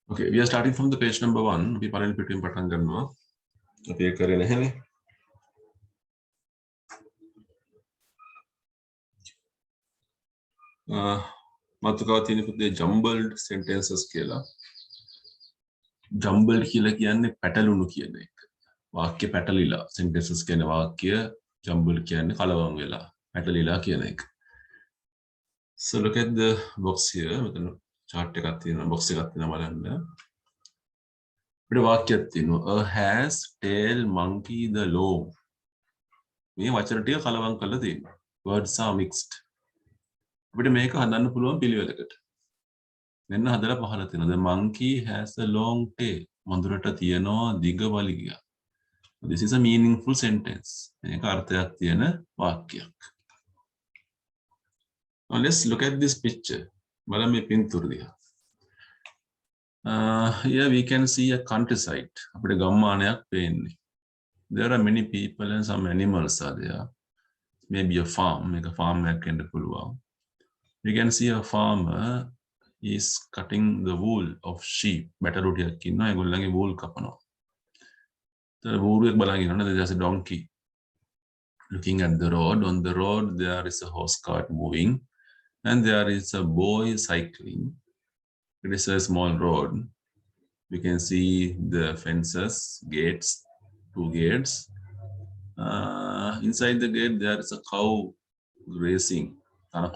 Okay, we are starting from the page number 1. අපි පළවෙනි පිටුවෙන් පටන් ගන්නවා. අපි ඒක කරේ නැහැනේ. මාතෘකාව තියෙන පුතේ jumbled sentences කියලා. jumbled කියලා කියන්නේ පැටලුණු කියන එක. වාක්‍ය පැටලිලා. sentences කියන්නේ වාක්‍ය, jumbled කියන්නේ කලවම් වෙලා, පැටලිලා කියන එක. So look at the box here. මෙතන chart එකක් තියෙනවා, box එකක් තියෙනවා බලන්න. අපිට වාක්‍යයක් තියෙනවා. A has tail monkey the law. මේ වචන ටික කලවම් කරලා තියෙනවා. Words are mixed. අපිට මේක හදන්න පුළුවන් පිළිවෙලකට. මෙන්න හදලා පහල තියෙනවා. The monkey has a long tail. මඳුරට තියෙනවා දිග වලිගයක්. This is a meaningful sentence. මේක අර්ථයක් තියෙන වාක්‍යයක්. Now let's look at this picture. බලන්න මේ පින්තූර දිහා. Here we can see a countryside. අපිට ගම්මානයක් පේන්නේ. There are many people and some animals are there. Maybe a farm. මේක farm එකක් වෙන්න පුළුවන්. We can see a farmer is cutting the wool of sheep. බැටළු ටිකක් ඉන්නවා. ඒගොල්ලන්ගේ wool කපනවා. The බූරුවෙක් බලන් ඉන්නවා. There's a donkey looking at the road. On the road there is a horse cart moving and there is a boy cycling. It is a small road. We can see the fences, gates, 2 gates. Inside the gate there is a cow racing. And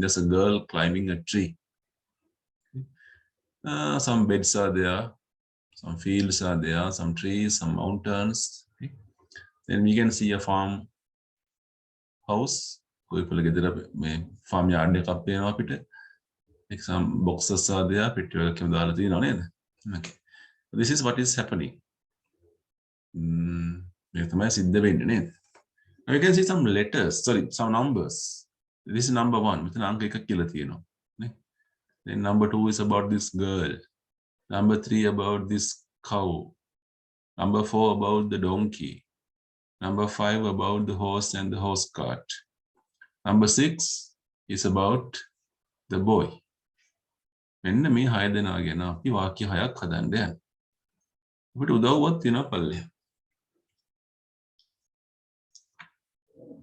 there's a girl climbing a tree. Some beds are there, some fields are there, some trees, some mountains. Okay. Then we can see a farm house. Farm yard එකක් පේනවා අපිට. Some boxes are there. පිටිවලකම දාලා තියෙනවා නේද? Okay. This is what is happening. මේක තමයි සිද්ධ වෙන්නේ නේද? Now we can see some letters, some numbers. This is number 1. මෙතන අංක 1ක් කියලා තියෙනවා. නේ? Then number 2 is about this girl. Number 3 about this cow. Number 4 about the donkey. Number 5 about the horse and the horse cart. Number 6 is about the boy. මෙන්න මේ 6 දෙනා ගැන අපි වාක්‍ය 6ක් හදන්න යනවා. අපිට උදව්වක් තියෙනවා පල්ලෙහා.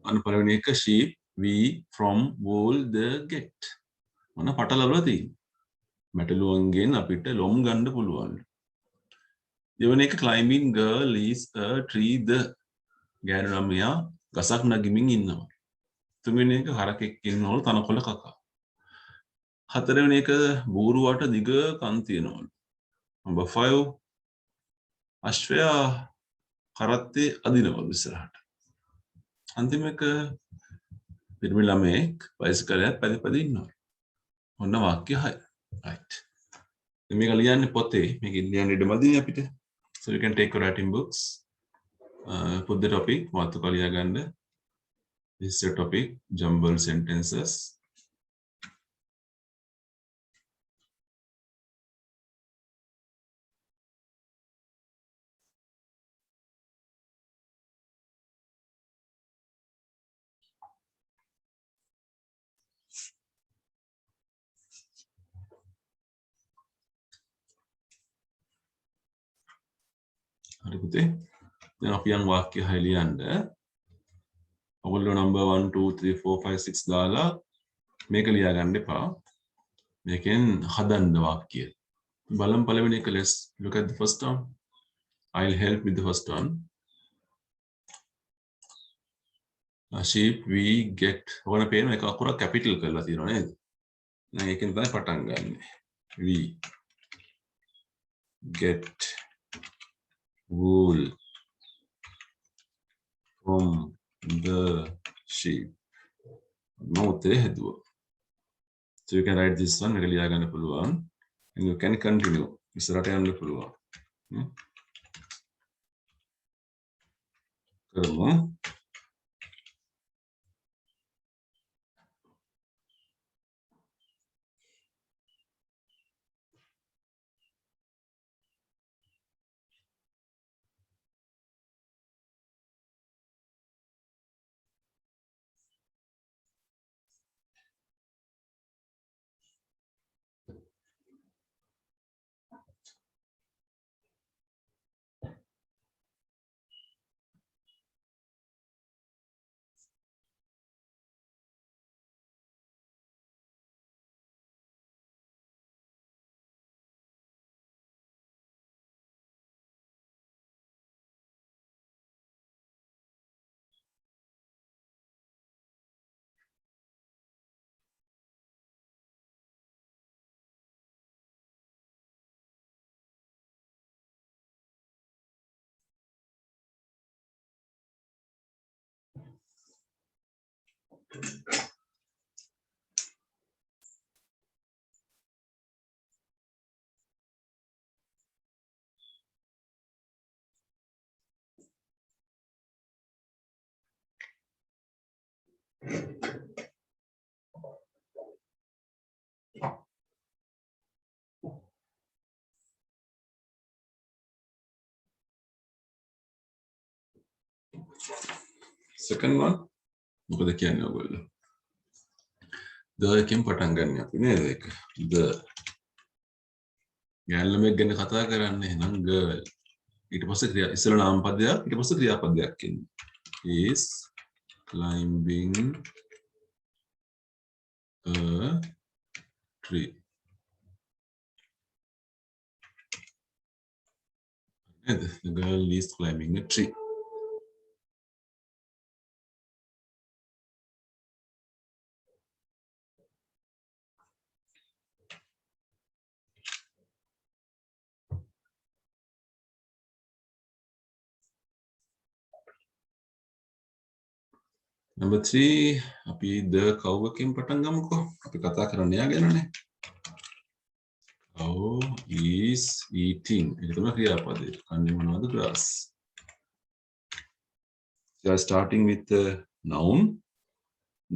අන්න පළවෙනි එක sheep we from wool the get. මොන පටලවලා තියෙන්නේ. මැටලුවන්ගෙන් අපිට ලොම් ගන්න පුළුවන්. දෙවෙනි එක climbing girl is a tree the. ගෑනු ළමයා ගසක් නගිමින් ඉන්නවා. තුන්වෙනි එක හරකෙක් ඉන්නවලු තනකොළ කකා. හතරවෙනි එක බූරුවට දිග කන් තියෙනවලු. number 5 අශ්වයා කරත්තේ අදිනවලු ඉස්සරහට. අන්තිම එක පිරිමි ළමයෙක් බයිසිකලයක් පැදපැද ඉන්නවා. ඔන්න වාක්‍ය 6. right. මේක ලියන්නේ පොතේ. මේක ලියන්න ඉඩමදී අපිට. So you can take your writing books. Put the topic මාතෘකාව ලියා ගන්න. This is the topic jumbled sentences. හරි පුතේ. දැන් අපි යන් වාක්‍ය 6 ලියන්න. ඔයගොල්ලෝ number 1 2 3 4 5 6 දාලා මේක ලියා ගන්න එපා. මේකෙන් හදන්න වාක්‍ය. බලමු පළවෙනි එක. Let's look at the first one. I'll help with the first one. Sheep we get. ඔයගොල්ලෝ පේන එක අකුරක් capital කරලා තියෙනවා නේද? දැන් ඒකෙන් තමයි පටන් ගන්න. We get wool from the sheep. මොතේ හදුවා. So you can write this one. මේක ලියා ගන්න පුළුවන්. And you can continue. ඉස්සරහට යන්න පුළුවන්. කරමු. Second one, මොකද කියන්නේ ඔයගොල්ලෝ? the එකෙන් පටන් ගන්න අපි නේද ඒක? the ගැල්ලමෙක් ගැන කතා කරන්නේ නම් girl. ඊට පස්සේ ක්‍රියා ඉස්සෙල්ලා නාමපදයක් ඊට පස්සේ ක්‍රියාපදයක් එන්නේ. is climbing a tree. The girl is climbing a tree. Number 3, අපි the cow එකෙන් පටන් ගමුකෝ. අපි කතා කරන්නේ යා ගැනනේ. Cow is eating. ඒක තමයි ක්‍රියාපදේ. කන්නේ මොනවද? grass. You are starting with the noun,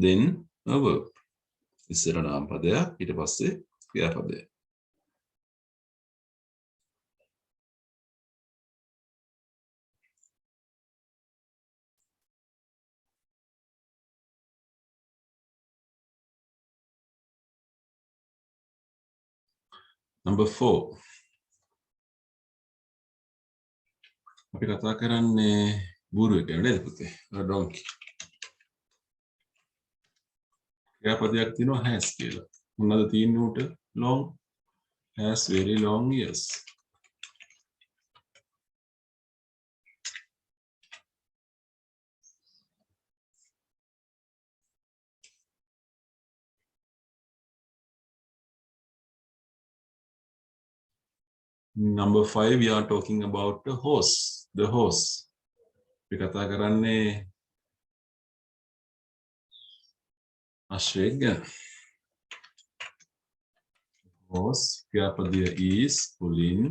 then a verb. ඉස්සර නාමපදයක් ඊට පස්සේ ක්‍රියාපදය. Number 4. අපි කතා කරන්නේ බූරුවෙක් ගැන නේද පුතේ? donkey. ක්‍රියාපදයක් තියෙනවා has කියලා. මොනවද තියෙන්නේ උට? long, has very long ears. Number 5, we are talking about the horse. The horse. අපි කතා කරන්නේ අශ්වයෙක් ගැන. Horse ක්‍රියාපදය is pulling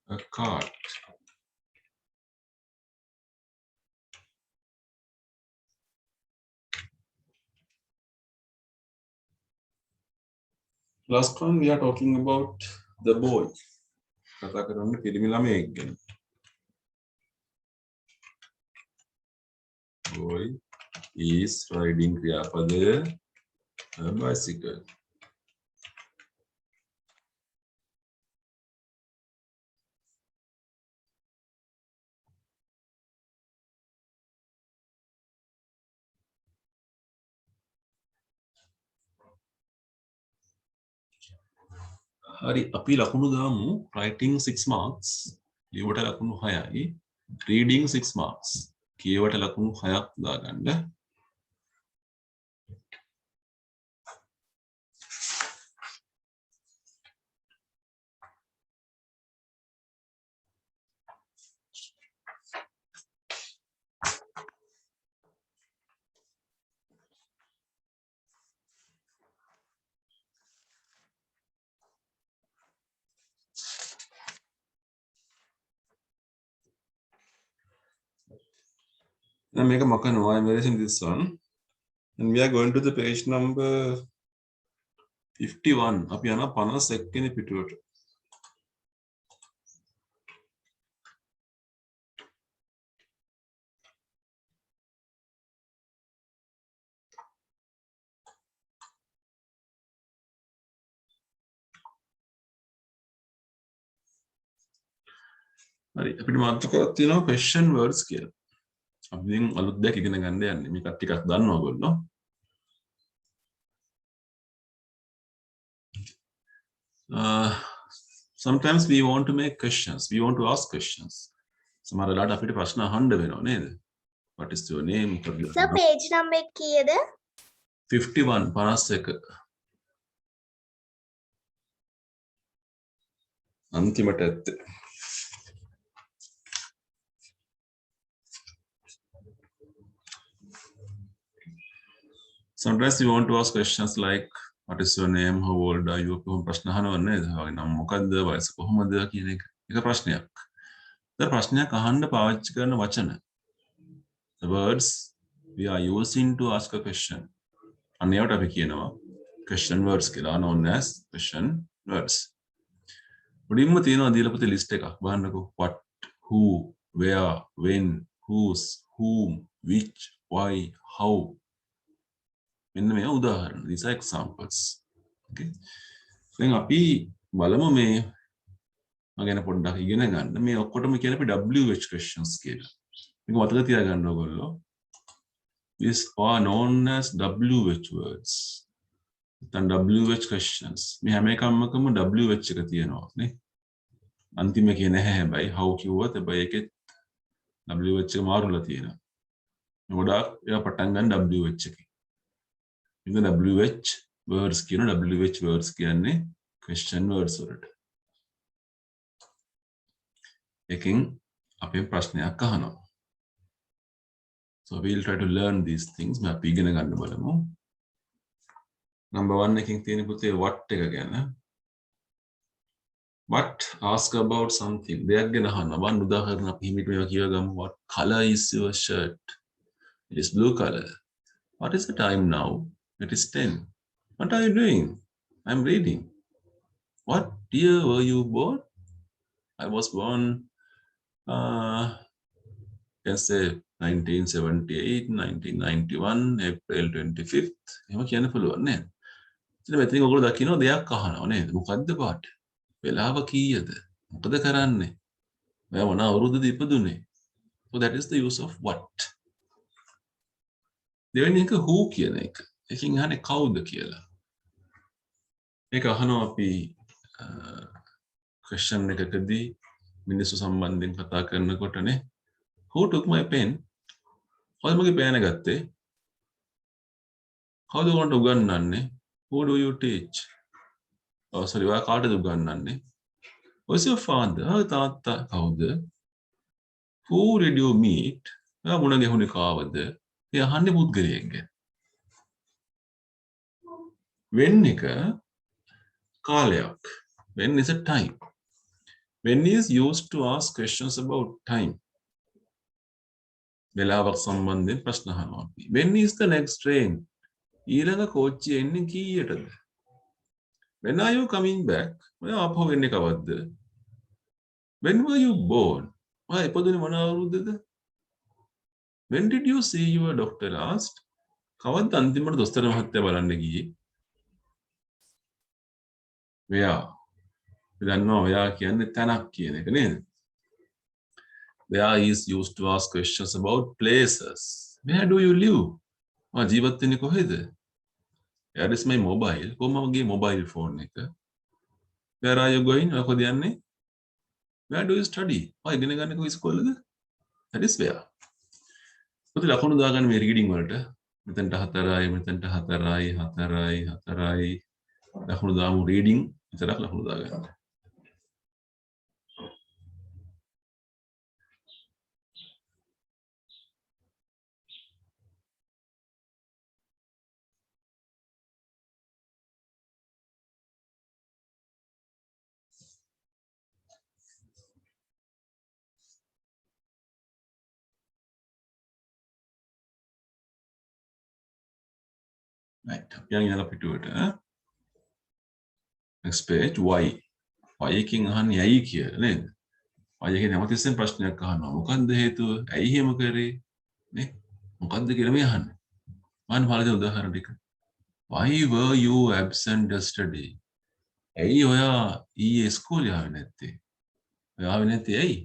a cart. Last one, we are talking about the boy. කතා කරන්නේ පිරිමි ළමයෙක් ගැන. Boy is riding ක්‍රියාපදය a bicycle. හරි අපි ලකුණු දාමු writing 6 marks ලියවට ලකුණු 6යි reading 6 marks කියවට ලකුණු 6ක් දාගන්න Now make a makano. I'm erasing this one. And we are going to the page number 51. අපි යනවා 51 වෙනි පිටුවට. හරි අපිට මාතෘකාවක් තියෙනවා question words කියලා. අපි දැන් අලුත් දෙයක් ඉගෙන ගන්න යන්නේ. මේක ටිකක් දන්නවා ඔයගොල්ලෝ. Sometimes we want to make questions. We want to ask questions. සමහර වෙලාවට අපිට ප්‍රශ්න අහන්න වෙනවා නේද? What is your name? Sir, page number කීයද? 51 51. අන්තිමට ඇත්තේ. Sometimes you want to ask questions like, what is your name, how old are you? කොහොම ප්‍රශ්න අහනව නේද? නම් මොකද්ද, වයස කොහොමද කියන එක. ඒක ප්‍රශ්නයක්. ඒතර ප්‍රශ්නයක් අහන්න පාවිච්චි කරන වචන. The words we are using to ask a question. අන්නේවට අපි කියනවා question words කියලා, known as question words. මුලින්ම තියෙනවා දීලා පුතේ list එකක්. බලන්නකෝ. What, who, where, when, whose, whom, which, why, how. මෙන්න මේ උදාහරණ. These are examples. Okay. දැන් අපි බලමු මේ මම ගැන පොඩ්ඩක් ඉගෙන ගන්න. මේ ඔක්කොටම කියන අපි WH questions කියලා. මේක මතක තියාගන්න ඕගොල්ලෝ. These are known as WH words. නැත්නම් WH questions. මේ හැම එකක්මකම WH එක තියෙනවා නේ. අන්තිම එකේ නැහැ හැබැයි how කිව්වත් හැබැයි ඒකේ WH එක මාරුලා තියෙනවා. ගොඩාක් ඒවා පටන් ගන්න WH එකේ. මේක WH words කියන WH words කියන්නේ question words වලට. එකකින් අපේ ප්‍රශ්නයක් අහනවා. So we'll try to learn these things. මේ අපි ඉගෙන ගන්න බලමු. Number 1 එකකින් තියෙන පුතේ what එක ගැන. What ask about something. දෙයක් ගැන අහනවා. බලන්න උදාහරණ අපි හිමිට මේවා කියවගමු. What color is your shirt? It is blue color. What is the time now? It is 10. What are you doing? I'm reading. What year were you born? I was born, let's say 1978, 1991, April 25th. එහෙම කියන්න පුළුවන් නේද? ඉතින් මෙතනින් ඔයගොල්ලෝ දකින්න දෙයක් අහනවා නේද? මොකද්ද පාට? වෙලාව කීයද? මොකද කරන්නේ? ඔයා මොන අවුරුද්දද ඉපදුනේ? So that is the use of what. දෙවෙනි එක who කියන එක. එකකින් අහන්නේ කවුද කියලා. මේක අහනවා අපි question එකකදී මිනිස්සු සම්බන්ධයෙන් කතා කරනකොටනේ. Who took my pen? කවුද මගේ පෑන ගත්තේ? කවුද උන්ට උගන්වන්නේ? Who do you teach? Oh sorry, ඔයා කාටද උගන්වන්නේ? Who's your father? තාත්තා කවුද? Who did you meet? ඔයා මුණ ගැහුනේ කාවද? ඒ අහන්නේ පුද්ගලයෙක් ගැන. When එක කාලයක්. When is a time. When is used to ask questions about time. වෙලාවක් සම්බන්ධයෙන් ප්‍රශ්න අහනවා අපි. When is the next train? ඊළඟ කෝච්චිය එන්නේ කීයටද? When are you coming back? ඔයා ආපහු එන්නේ කවද්ද? When were you born? ඔයා ඉපදුනේ මොන අවුරුද්දද? When did you see your doctor last? කවද්ද අන්තිමට දොස්තර මහත්තයා බලන්න ගියේ? Where? දන්නවා ඔයා කියන්නේ තැනක් කියන එක නේද? Where is used to ask questions about places. Where do you live? ඔයා ජීවත් වෙන්නේ කොහෙද? Where is my mobile? කොහොමද මගේ mobile phone එක? Where are you going? ඔයා කොහෙද යන්නේ? Where do you study? ඔයා ඉගෙන ගන්නේ කොයි ඉස්කෝලේද? That is where. පුතේ ලකුණු දාගන්න මේ රීඩින් වලට. මෙතනට 4යි, මෙතනට 4යි, 4යි, 4යි. ලකුණු දාමු රීඩින් විතරක් ලකුණු දාගන්න. Right. Yang යාලා පිටුවට. Next page why. Why එකකින් අහන්නේ ඇයි කියලා නේද? Why එකේ නැවතිස්සෙන් ප්‍රශ්නයක් අහනවා. මොකන්ද හේතුව? ඇයි එහෙම කරේ? නේ? මොකන්ද කියලා මේ අහන්නේ. මම බලන්න උදාහරණ ටික. Why were you absent yesterday? ඇයි ඔයා ඊයේ ඉස්කෝලේ ආවේ නැත්තේ? ඔයා ආවේ නැත්තේ ඇයි?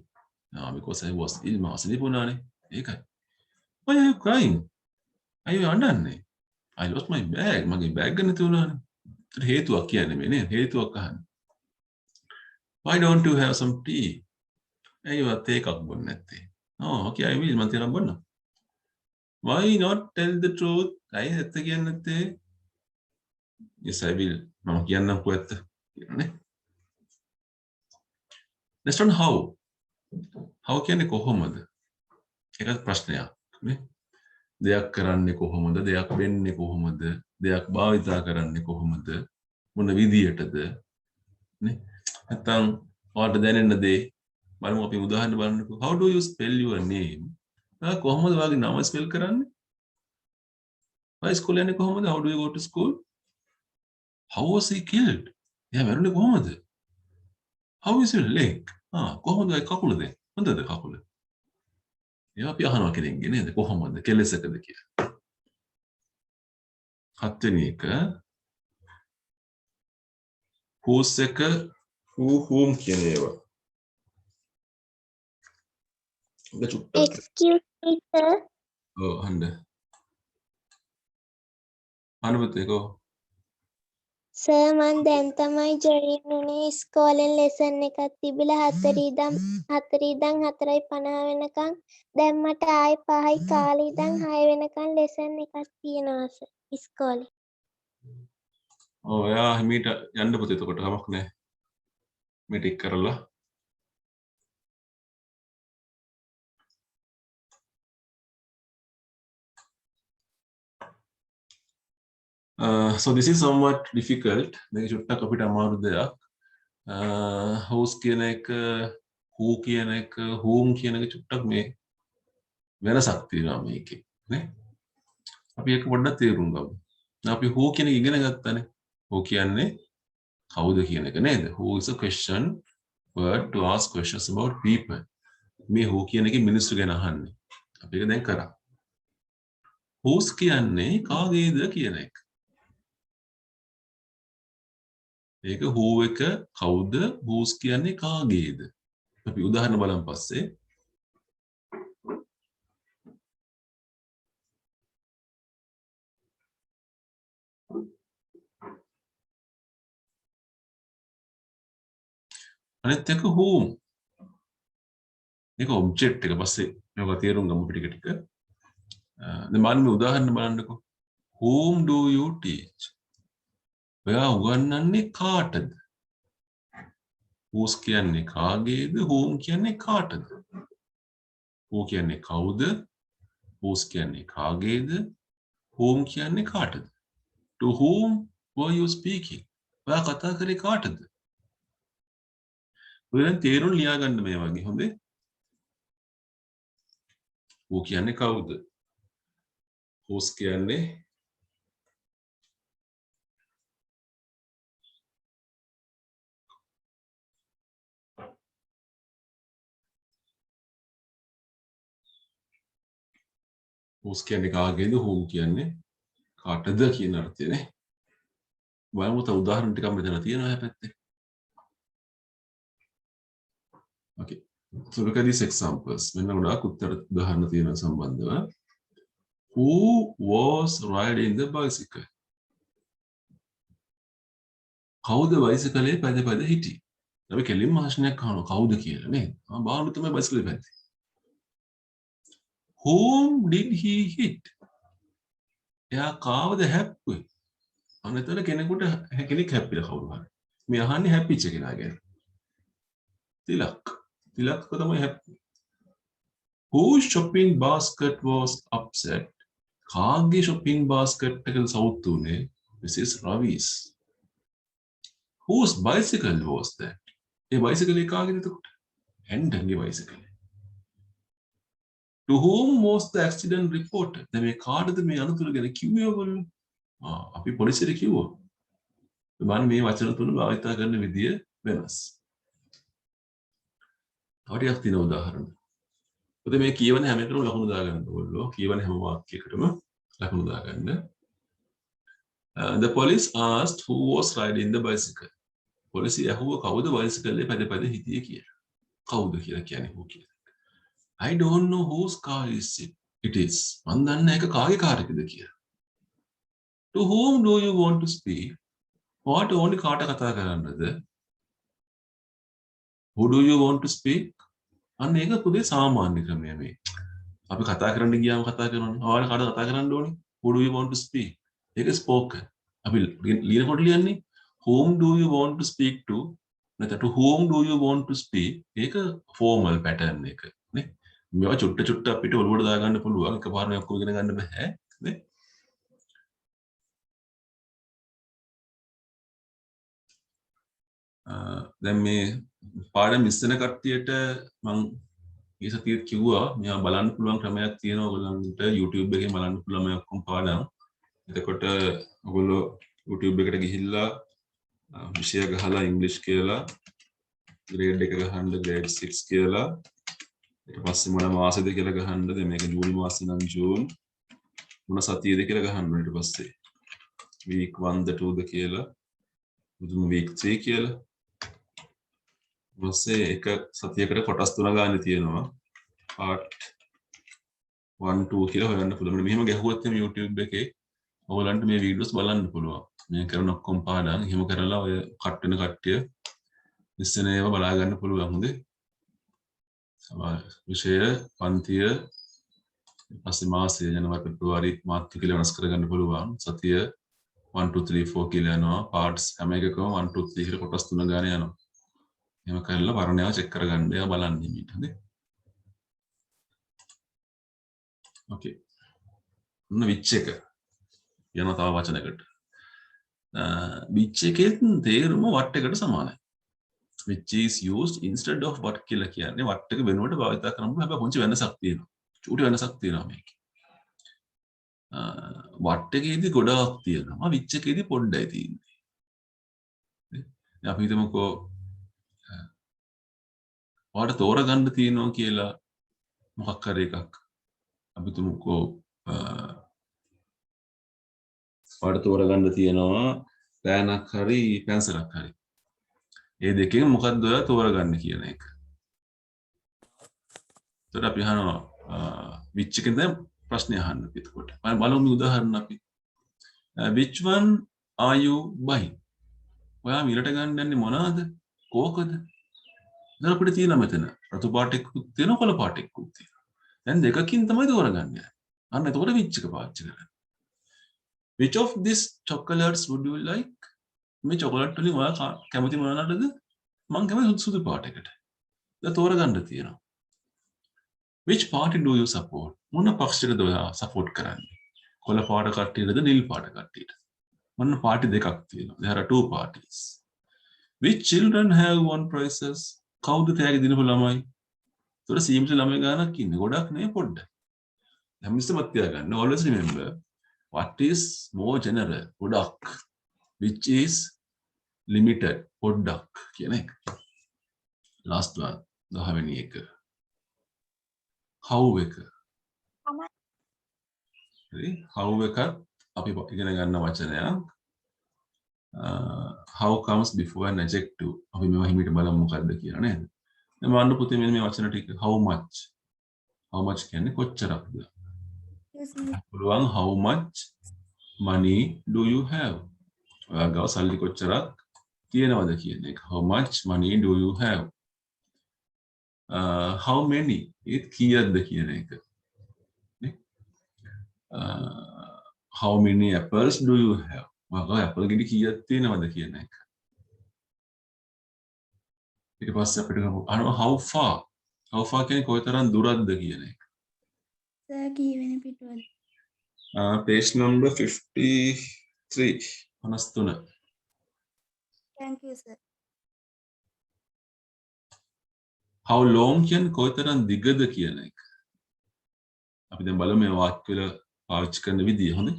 Because I was ill. මම අසනීපුණානේ. ඒකයි. Why are you crying? ඇයි ඔයා අඬන්නේ? I lost my bag. මගේ බෑග් එක නැති වුණානේ. ඒකට හේතුවක් කියන්නේ මේ නේද? හේතුවක් අහන්නේ. Why don't you have some tea? ඇයි ඔයා තේ එකක් බොන්නේ නැත්තේ? Oh, okay, I will. මම තේ එකක් බොන්නම්. Why not tell the truth? ඇයි ඇත්ත කියන්නේ නැත්තේ? Yes, I will. මම කියන්නම්කෝ ඇත්ත. කියනනේ. Next one how. How කියන්නේ කොහොමද? ඒකත් ප්‍රශ්නයක් නේ. දෙයක් කරන්නේ කොහොමද? දෙයක් වෙන්නේ කොහොමද? දෙයක් භාවිතා කරන්නේ කොහොමද? මොන විදියටද? නේ? නැත්තම් ඔයාලට දැනෙන දේ බලමු අපි උදාහරණ බලන්නකෝ. How do you spell your name? කොහොමද ඔයාගේ නම ස්පෙල් කරන්නේ? ඔයා ඉස්කෝලේ යන්නේ කොහොමද? How do you go to school? How was he killed? එයා මැරුණේ කොහොමද? How is your leg? කොහොමද ඒ කකුල දැන්? හොඳද කකුල? ඒවා අපි අහනවා කෙනෙක්ගේ නේද? කොහොමද? කෙලෙසකද කියලා. හත්වෙනි එක whose එක who whom කියන ඒවා. ඔබ චුට්ටක් excuse me sir ඔව් අහන්න. අනුමතේකෝ සර් මං දැන් තමයි ජොයින් වුනේ ඉස්කෝලෙන් ලෙසන් එකක් තිබිලා 4 ඉඳන් 4:50 වෙනකන් දැන් මට ආයි 5යි කාලේ ඉඳන් 6 වෙනකන් ලෙසන් එකක් තියෙනවා සර් ඉස්කෝලේ. ඔව් එයා හිමීට යන්න පුතේ එතකොට කමක් නැහැ. මේ ටික කරලා so this is somewhat difficult. මේක චුට්ටක් අපිට අමාරු දෙයක්. house කියන එක who කියන එක whom කියන එක චුට්ටක් මේ වෙනසක් තියෙනවා මේකේ නේ. අපි ඒක පොඩ්ඩක් තේරුම් ගමු. අපි who කියන එක ඉගෙන ගත්තානේ. who කියන්නේ කවුද කියන එක නේද? who is a question word to ask questions about people. මේ who කියන එකේ මිනිස්සු ගැන අහන්නේ. අපි ඒක දැන් කරා. whose කියන්නේ කාගේද කියන එක. ඒක who එක කවුද? whose කියන්නේ කාගේද? අපි උදාහරණ බලමු පස්සේ. අනිත් එක whom. මේක ඔබ්ජෙක්ට් එක පස්සේ මේක තේරුම් ගමු ටික ටික. දැන් මම උදාහරණ බලන්නකෝ. whom do you teach? ඔයා උගන්වන්නේ කාටද? whose කියන්නේ කාගේද? whom කියන්නේ කාටද? who කියන්නේ කවුද? whose කියන්නේ කාගේද? whom කියන්නේ කාටද? to whom were you speaking? ඔයා කතා කරේ කාටද? ඔයයන් තේරුම් ලියා ගන්න මේ වගේ හොඳේ. who කියන්නේ කවුද? whose කියන්නේ whose කියන්නේ කාගේද? whom කියන්නේ කාටද කියන අර්ථයනේ. බලමු තව උදාහරණ ටිකක් මෙතන තියෙනවා හැපැත්තේ. Okay. So look at these examples. මෙන්න ගොඩාක් උදාහරණ තියෙනවා සම්බන්ධව. Who was riding the bicycle? කවුද බයිසිකලේ පැද පැද හිටියේ? අපි කෙලින්ම ප්‍රශ්නයක් අහනවා කවුද කියලා නේද? බාහුව තමයි බයිසිකලේ පැද්දේ. Whom did he hit? එයා කාවද හැප්පුවේ? අනතර කෙනෙකුට කෙනෙක් හැප්පිලා කවුරු හරි. මේ අහන්නේ හැප්පිච්ච කෙනා ගැන. තිලක් තමයි හැප්පුවේ. Whose shopping basket was upset? කාගේ shopping basket එක සවුත් උනේ? Mrs. Ravi's. Whose bicycle was that? A bicycle එක කාගේද එතකොට? හෙන්ඩන්ගේ bicycle. To whom was the accident reported? දැන් මේ කාටද මේ අනතුර ගැන කිව්වේ ඔයගොල්ලෝ? අපි පොලිසියට කිව්වා. බලන්න මේ වචන තුන භාවිත කරන විදිය වෙනස්. තව ටිකක් තියෙන උදාහරණ. ඔතන මේ කියවන හැම එකටම ලකුණු දාගන්න ඕගොල්ලෝ. කියවන හැම වාක්‍යයකටම ලකුණු දාගන්න. The police asked who was riding the bicycle. පොලිසිය අහුව කවුද බයිසිකලේ පැද පැද හිටියේ කියලා. කවුද කියලා කියන්නේ who කියලා. I don't know whose car is it. It is. මන් දන්නේ ඒක කාගේ කාර් එකද කියලා. To whom do you want to speak? ඔයාට ඕනේ කාට කතා කරන්නද? Who do you want to speak? අන්න ඒක පුදේ සාමාන්‍ය ක්‍රමය මේ. අපි කතා කරන්න ගියාම කතා කරනවා. ඔයාලා කාටද කතා කරන්න ඕනේ? Who do you want to speak? ඒක spoken. අපි ලියනකොට ලියන්නේ whom do you want to speak to? නැත්නම් to whom do you want to speak? ඒක formal pattern එක නේ. මේවා චුට්ට අපිට ඔළුවට දා ගන්න පුළුවන්. එකපාරම ඔක්කොම ඉගෙන ගන්න බෑ. නේ? දැන් මේ පාඩම් ඉස්සන කට්ටියට මම මේ සතියේ කිව්වා මෙයා බලන්න පුළුවන් ක්‍රමයක් තියෙනවා ඔයගොල්ලන්ට YouTube එකේ බලන්න පුළුවන් මේ ඔක්කොම පාඩම්. එතකොට ඔයගොල්ලෝ YouTube එකට ගිහිල්ලා විෂය ගහලා ඉංග්‍රීසි කියලා grade එක ගහන්න grade 6 කියලා ඊට පස්සේ මොන මාසෙද කියලා ගහන්න. දැන් මේක ජූනි මාසෙ නම් ජූන් මොන සතියේද කියලා ගහන්න. ඊට පස්සේ week 1ද 2ද කියලා මුදුම week 3 කියලා ඊපස්සේ එක සතියකට කොටස් 3 ගන්න තියෙනවා. part 1 2 කියලා හොයන්න පුළුවන්. මෙහෙම ගැහුවොත් එimhe YouTube එකේ ඔයගලන්ට මේ වීඩියෝස් බලන්න පුළුවන්. මේ කරන ඔක්කොම පාඩම් එහෙම කරලා ඔය කට් වෙන කට්ටිය ඉස්සෙන ඒවා බලා ගන්න පුළුවන්. හොඳේ. විෂය පන්තිය ඊපස්සේ මාසය ජනවාරි පෙබ්‍රුවාරි මාර්තු කියලා වෙනස් කරගන්න පුළුවන්. සතිය 1 2 3 4 කියලා යනවා. parts හැම එකකම 1 2 3 කියලා කොටස් 3 ගන්න යනවා. එහෙම කරලා වර්ණය චෙක් කරගන්න ඒවා බලන්න ඉන්නේ. හොඳේ. ඕකේ. ඔන්න විච් එක. යන තව වචනයකට. විච් එකේ තේරුම what එකට සමානයි. which is used instead of what කියලා කියන්නේ what එක වෙනුවට භාවිත කරනවා. හැබැයි පුංචි වෙනසක් තියෙනවා. චූටි වෙනසක් තියෙනවා මේකේ. what එකේදී ගොඩාක් තියෙනවා. which එකේදී පොඩ්ඩයි තියෙන්නේ. අපි හිතමුකෝ ඔයාලට තෝරගන්න තියෙනවා කියලා මොකක් හරි එකක්. අපි හිතමුකෝ ඔයාලට තෝරගන්න තියෙනවා පෑනක් හරි පැන්සලක් හරි. ඒ දෙකෙන් මොකක්ද ඔයා තෝරගන්න කියන එක. එතකොට අපි අහනවා which එකෙන් දැන් ප්‍රශ්නේ අහන්න පිටකොට. බලමු උදාහරණ අපි. which one are you buying? ඔයා මිලට ගන්න යන්නේ මොනවාද? කෝකද? දැන් අපිට තියෙනවා මෙතන රතු පාටෙකුත් තියෙනවා කොළ පාටෙකුත් තියෙනවා. දැන් දෙකකින් තමයි තෝරගන්න යන්නේ. අන්න එතකොට which එක පාවිච්චි කරන්නේ. which of these chocolates would you like? මේ චොකලට් වලින් ඔයා කැමති මොනවාටද? මම කැමති සුදු පාටයකට. දැන් තෝරගන්න තියෙනවා. which party do you support? මොන පක්ෂයටද ඔයා සපෝට් කරන්නේ? කොළ පාට කට්ටියටද නිල් පාට කට්ටියටද? මොන පාටි දෙකක් තියෙනවා. there are two parties. which children have won prizes? කවුද තෑගි දිනපු ළමයි? ඒතර සීමිත ළමයි ගානක් ඉන්නේ. ගොඩක් නේ පොඩ්ඩක්. හැමිස්සමත් තියාගන්න. always remember what is more general? ගොඩක්. which is limited? පොඩ්ඩක් කියන එක. last one 10 වෙනි එක. how එක. හරි how එකත් අපි ඉගෙන ගන්න වචනයක්. how comes before an adjective. අපි මේවා හිමිට බලමු මොකද්ද කියලා නේද? දැන් වන්න පුතේ මෙන්න මේ වචන ටික how much කියන්නේ කොච්චරක්ද? පුළුවන් how much money do you have? ඔයා ගාව සල්ලි කොච්චරක් තියෙනවද කියන එක. how much money do you have? how many ඒත් කීයක්ද කියන එක. how many apples do you have? ඔයා ඇපල් ගෙඩි කීයක් තියෙනවද කියන එක. ඊට පස්සේ අපිට අහනවා how far කියන්නේ කොයිතරම් දුරක්ද කියන එක. Sir කීවෙනි පිටුවද? page number 53 53. Thank you sir. how long කියන්නේ කොයිතරම් දිගද කියන එක. අපි දැන් බලමු මේ වාක්‍ය වල පාවිච්චි කරන විදිය. හොඳයි.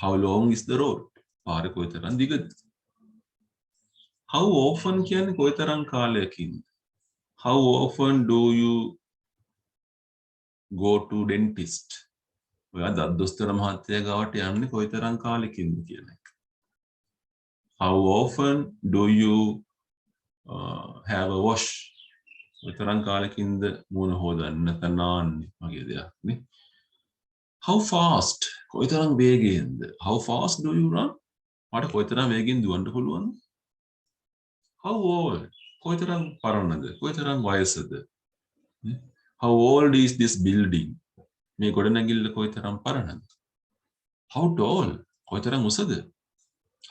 how long is the road? පාර කොයිතරම් දිගද? how often කියන්නේ කොයිතරම් කාලයකින්ද? how often do you go to dentist? ඔයා දත් දොස්තර මහත්තයා ගාවට යන්නේ කොයිතරම් කාලෙකින්ද කියන එක. how often do you have a wash? කොයිතරම් කාලෙකින්ද මුණ හොදන්න නැත්නම් නාන්නේ වගේ දෙයක් නේ. how fast කොයිතරම් වේගයෙන්ද? how fast do you run? මට කොයිතරම් වේගෙන් දුවන්න පුළුවන්ද? how old කොයිතරම් පරණද? කොයිතරම් වයසද? how old is this building? මේ ගොඩනැගිල්ල කොයිතරම් පරණද? how tall කොයිතරම් උසද?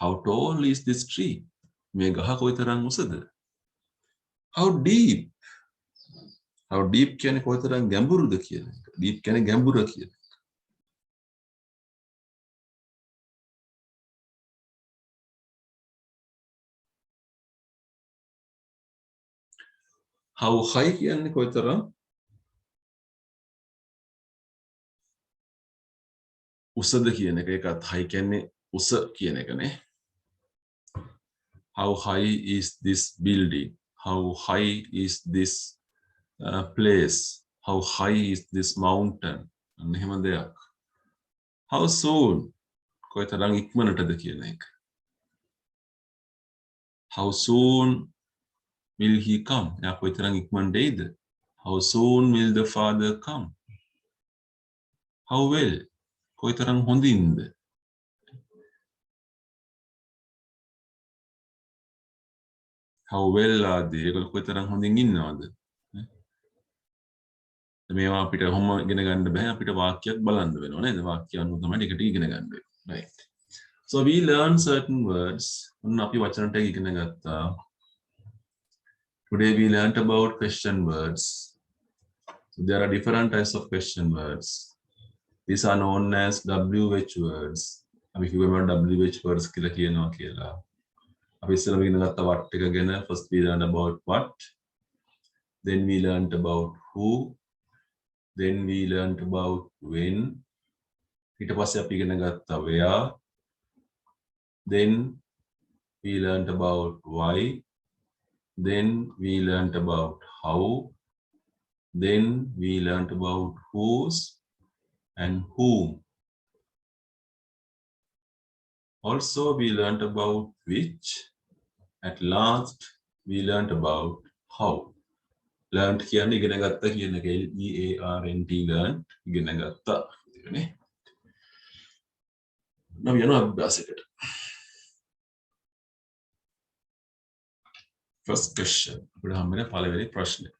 how tall is this tree? මේ ගහ කොයිතරම් උසද? how deep how deep කියන්නේ කොතරම් ගැඹුරුද කියන එක. deep කියන්නේ ගැඹුර කියන එක. how high කියන්නේ කොතරම් උසද කියන එක. ඒකත් high කියන්නේ උස කියන එකනේ. how high is this building? How high is this place? How high is this mountain? අන්න එහෙම දෙයක්. how soon කොතරම් ඉක්මනටද කියන එක. how soon will he come? එයා කොතරම් ඉක්මනට එයිද? how soon will the father come? how well කොතරම් හොඳින්ද? how well are they? ඒගොල්ලෝ කොතරම් හොඳින් ඉන්නවද? මේවා අපිට ඔහොම ඉගෙන ගන්න බෑ. අපිට වාක්‍යයක් බලන්න වෙනවා නේද? වාක්‍ය අනුව තමයි ටික ටික ඉගෙන ගන්න වෙන්නේ. right. so we learn certain words. ඔන්න අපි වචන ටික ඉගෙන ගත්තා. today we learnt about question words. so there are different types of question words. these are known as WH words. අපි කිව්වම WH words කියලා කියනවා කියලා. අපි ඉස්සෙල්ලා ඉගෙන ගත්ත what එක ගැන. first we learned about what, then we learnt about who, then we learnt about when, ඊට පස්සේ අපි ඉගෙන ගත්තා where, then we learnt about why, then we learnt about how, then we learnt about whose and whom. Also we learnt about which. At last we learnt about how. learnt කියන්නේ ඉගෙන ගත්තා කියන එක. LEARNT learnt ඉගෙන ගත්තා නේ. නම් යනවා අභ්‍යාසයකට. first question අපිට හම්බෙන පළවෙනි ප්‍රශ්නේ.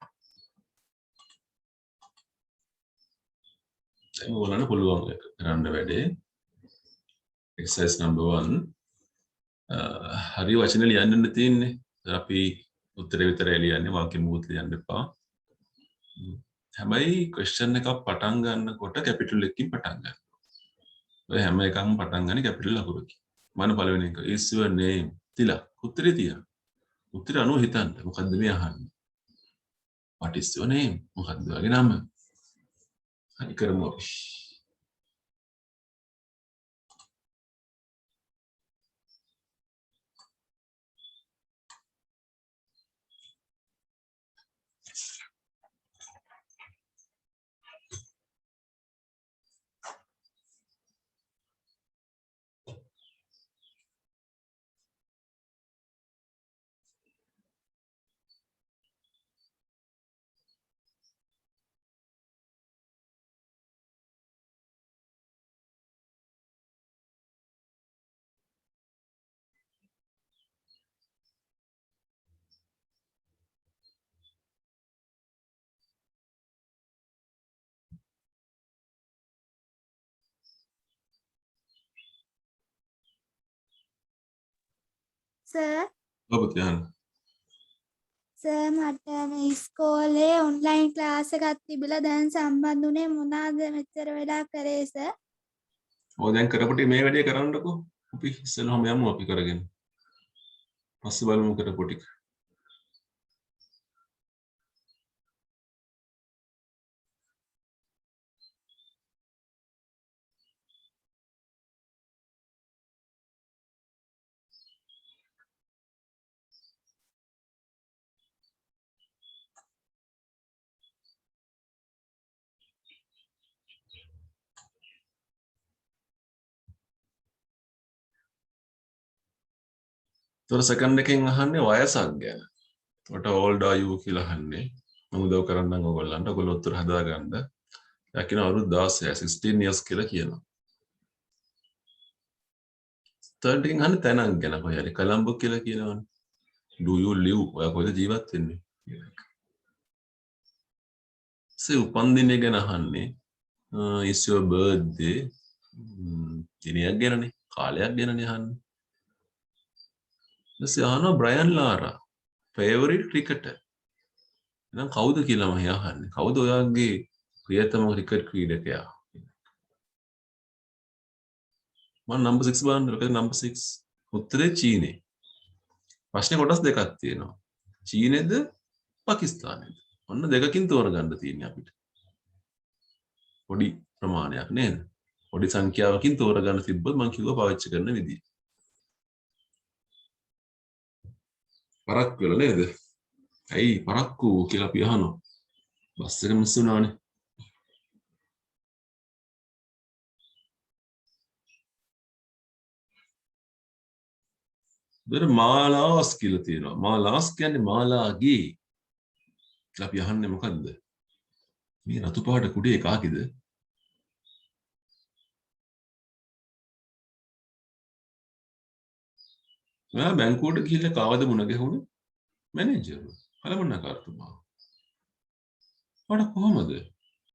දැන් ඕගොල්ලන්ට පුළුවන් කරන්න වැඩේ. exercise number 1. හරි වචන ලියන්න තියෙන්නේ. අපි උත්තරේ විතරයි ලියන්නේ. වාක්‍ය මුකුත් ලියන්න එපා. හැබැයි question එකක් පටන් ගන්නකොට capital එකකින් පටන් ගන්න. ඔය හැම එකක්ම පටන් ගන්නේ capital අකුරකින්. මම පළවෙනි එක is your name තිලා උත්තරේ තියන්න. උත්තරේ අනුව හිතන්න. මොකද්ද මේ අහන්නේ? what is your name? මොකද්ද ඔයාගේ නම? හරි කරමු අපි. සර් ඔබ කියන්න. සර් මට මේ ඉස්කෝලේ ඔන්ලයින් ක්ලාස් එකක් තිබිලා දැන් සම්බන්ධ වුණේ මොනවාද මෙච්චර වෙලා කරේ සර්? ඔය දැන් කරපුටි මේ වැඩේ කරන්නකෝ. අපි ඉස්සෙල්ලාම යමු අපි කරගෙන. පස්සේ බලමු කරපු ටික. තොර සෙකන්ඩ් එකෙන් අහන්නේ වයසක් ගැන. what old are you කියලා අහන්නේ. මම උදව් කරන්නම් ඔයගොල්ලන්ට. ඔයගොල්ලෝ උත්තර හදාගන්න. එයා කියන අවුරුදු 16 16 years කියලා කියනවා. third එකෙන් අහන්නේ තැනක් ගැන. කොහේ හරි කොළඹ කියලා කියනවනේ. do you live? ඔයා කොහෙද ජීවත් වෙන්නේ? උපන්දිනය ගැන අහන්නේ. is your birthday? දිනයක් ගැනනේ. කාලයක් ගැනනේ අහන්නේ. ඊට අහනවා බ්‍රයන් ලාරා favorite cricketer. එහෙනම් කවුද කියලා මම අහන්නේ. කවුද ඔයාගේ ප්‍රියතම ක්‍රිකට් ක්‍රීඩකයා? මම නම්බර් 6 බලන්න. මොකද නම්බර් 6 උත්තරේ චීනේ. ප්‍රශ්නේ කොටස් දෙකක් තියෙනවා. චීනේද පාකිස්තානේද? ඔන්න දෙකකින් තෝරගන්න තියෙන්නේ අපිට. පොඩි ප්‍රමාණයක් නේද? පොඩි සංඛ්‍යාවකින් තෝරගන්න තිබ්බොත් මම කිව්වා පාවිච්චි කරන විදිය. පරක් වෙලා නේද? ඇයි පරක්කු කියලා අපි අහනවා. බස් එක මිස් වුණානේ. දෙර මාලාස් කියලා තියෙනවා. මාලාස් කියන්නේ මාලාගේ. අපි අහන්නේ මොකද්ද? මේ රතු පාට කුඩේ කාගේද? ඔයා බැංකුවට ගිහිල්ලා කාවද මුණ ගැහුණේ? මැනේජර්. කලමනාකාරතුමා. වඩ කොහමද?